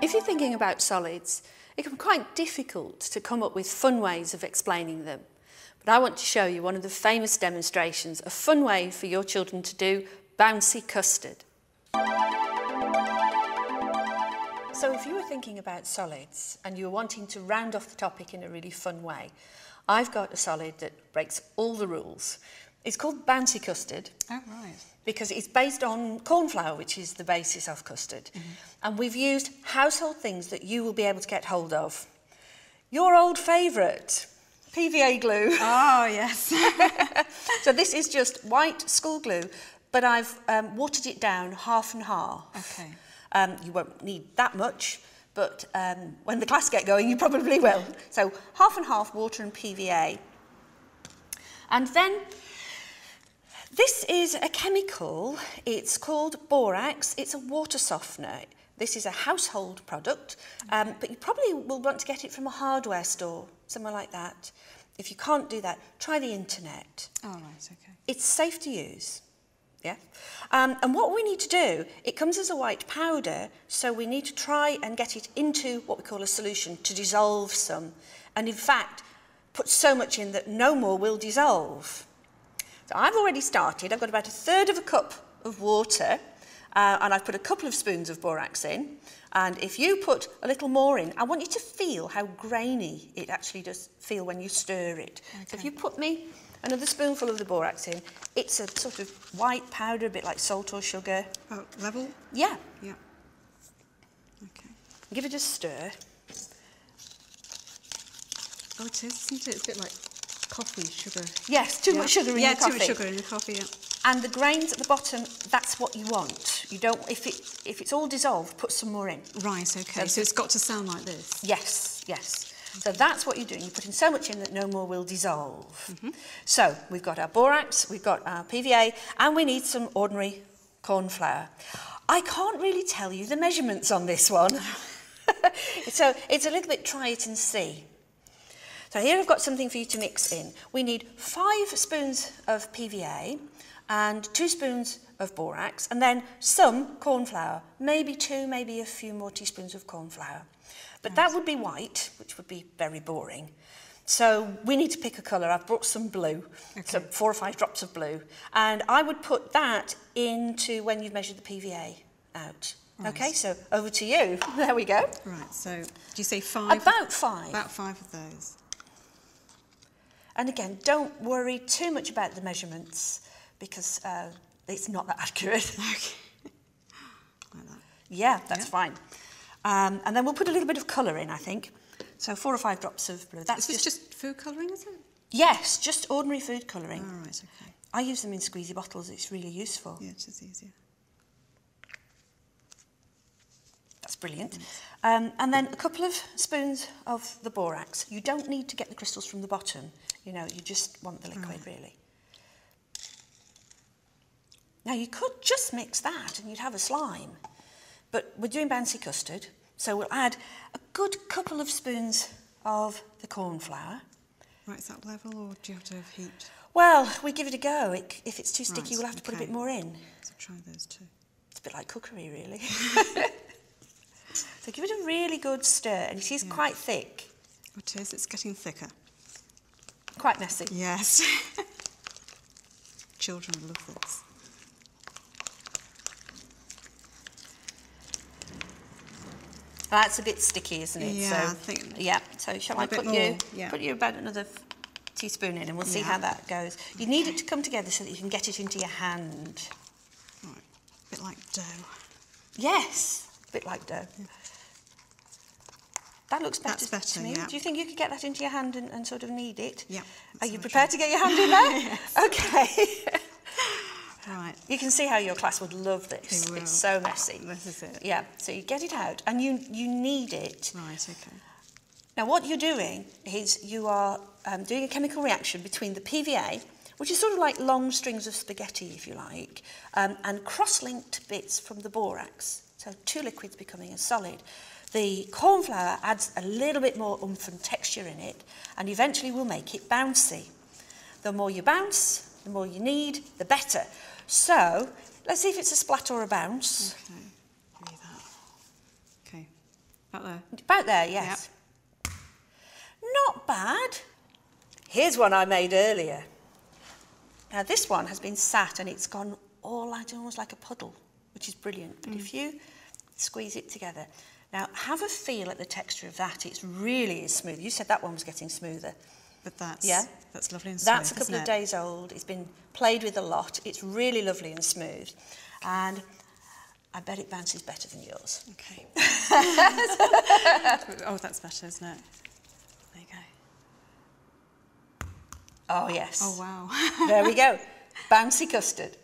If you're thinking about solids, it can be quite difficult to come up with fun ways of explaining them. But I want to show you one of the famous demonstrations, a fun way for your children to do bouncy custard. So if you were thinking about solids and you were wanting to round off the topic in a really fun way, I've got a solid that breaks all the rules. It's called bouncy custard. Oh, right. Because it's based on corn flour, which is the basis of custard. And we've used household things that you will be able to get hold of. Your old favourite, PVA glue. Oh, yes. So this is just white school glue, but I've watered it down half and half. Okay. You won't need that much, but when the class get going, you probably will. So half and half water and PVA. And then this is a chemical. It's called borax. It's a water softener. This is a household product, but you probably will want to get it from a hardware store, somewhere like that. If you can't do that, try the internet. Oh, right, okay. It's safe to use. Yeah. And what we need to do, it comes as a white powder, so we need to try and get it into what we call a solution to dissolve some. And in fact, put so much in that no more will dissolve. So I've already started. I've got about 1/3 of a cup of water, and I've put a couple of spoons of borax in. And if you put a little more in, I want you to feel how grainy it actually does feel when you stir it. Okay. So if you put me another spoonful of the borax in, it's a sort of white powder, a bit like salt or sugar. Oh, level? Yeah. Yeah. Okay. Give it a stir. Oh, it is, isn't it? It's a bit like coffee, sugar. Yes, too much sugar in your coffee. Yeah, too much sugar in the coffee, yeah. And the grains at the bottom, that's what you want. You don't, if it's all dissolved, put some more in. Right, okay. So it's got to sound like this? Yes, yes. So that's what you're doing. You're putting so much in that no more will dissolve. So we've got our borax, we've got our PVA, and we need some ordinary corn flour. I can't really tell you the measurements on this one. So it's a little bit try it and see. So here I've got something for you to mix in. We need 5 spoons of PVA and 2 spoons of borax, and then some corn flour, maybe 2, maybe a few more teaspoons of corn flour. But that would be white, which would be very boring. So we need to pick a colour. I've brought some blue, so 4 or 5 drops of blue. And I would put that into when you've measured the PVA out. Right. Okay, so over to you. There we go. Right, so do you say 5? About 5. About 5 of those. And again, don't worry too much about the measurements because it's not that accurate. Okay. Like that. Yeah, that's fine. And then we'll put a little bit of colour in, I think. So 4 or 5 drops of blue. That's just food colouring, is it? Yes, just ordinary food colouring. Oh, right, okay. I use them in squeezy bottles. It's really useful. Yeah, it is easier. That's brilliant. And then a couple of spoons of the borax. You don't need to get the crystals from the bottom. You know, you just want the liquid, really. Now, you could just mix that and you'd have a slime. But we're doing bouncy custard, so we'll add a good couple of spoons of the corn flour. Right, is that level or do you have to have heat? Well, we give it a go. If it's too sticky, Right, we'll have to put a bit more in. So try those 2. It's a bit like cookery, really. So give it a really good stir, and it is quite thick. Oh, it is, it's getting thicker. Quite messy. Yes. Children love this. That's a bit sticky, isn't it? Yeah, so, I think. Yeah. So shall I put you about another teaspoon in, and we'll see how that goes. You need it to come together so that you can get it into your hand. Right, a bit like dough. Yes, a bit like dough. Yeah. That looks better, to me. Yeah. Do you think you could get that into your hand and sort of knead it? Yeah. Are you prepared to get your hand in there? Yes. Okay. Right. You can see how your class would love this. It's so messy. This is it. Yeah, so you get it out and you knead it. Right, okay. Now what you're doing is you are doing a chemical reaction between the PVA, which is sort of like long strings of spaghetti, if you like, and cross-linked bits from the borax. So 2 liquids becoming a solid. The corn flour adds a little bit more oomph and texture in it, and eventually will make it bouncy. The more you bounce, the more you knead, the better. So, let's see if it's a splat or a bounce. Okay, read that. Okay. About there. About there, yes. Not bad. Here's one I made earlier. Now this one has been sat and it's gone all out almost like a puddle, which is brilliant. But if you squeeze it together. Now have a feel at the texture of that. It really is smooth. You said that one was getting smoother. But that's lovely and smooth. That's a couple of days old. It's been played with a lot. It's really lovely and smooth. And I bet it bounces better than yours. Okay. Oh, that's better, isn't it? There you go. Oh, yes. Oh, wow. There we go. Bouncy custard.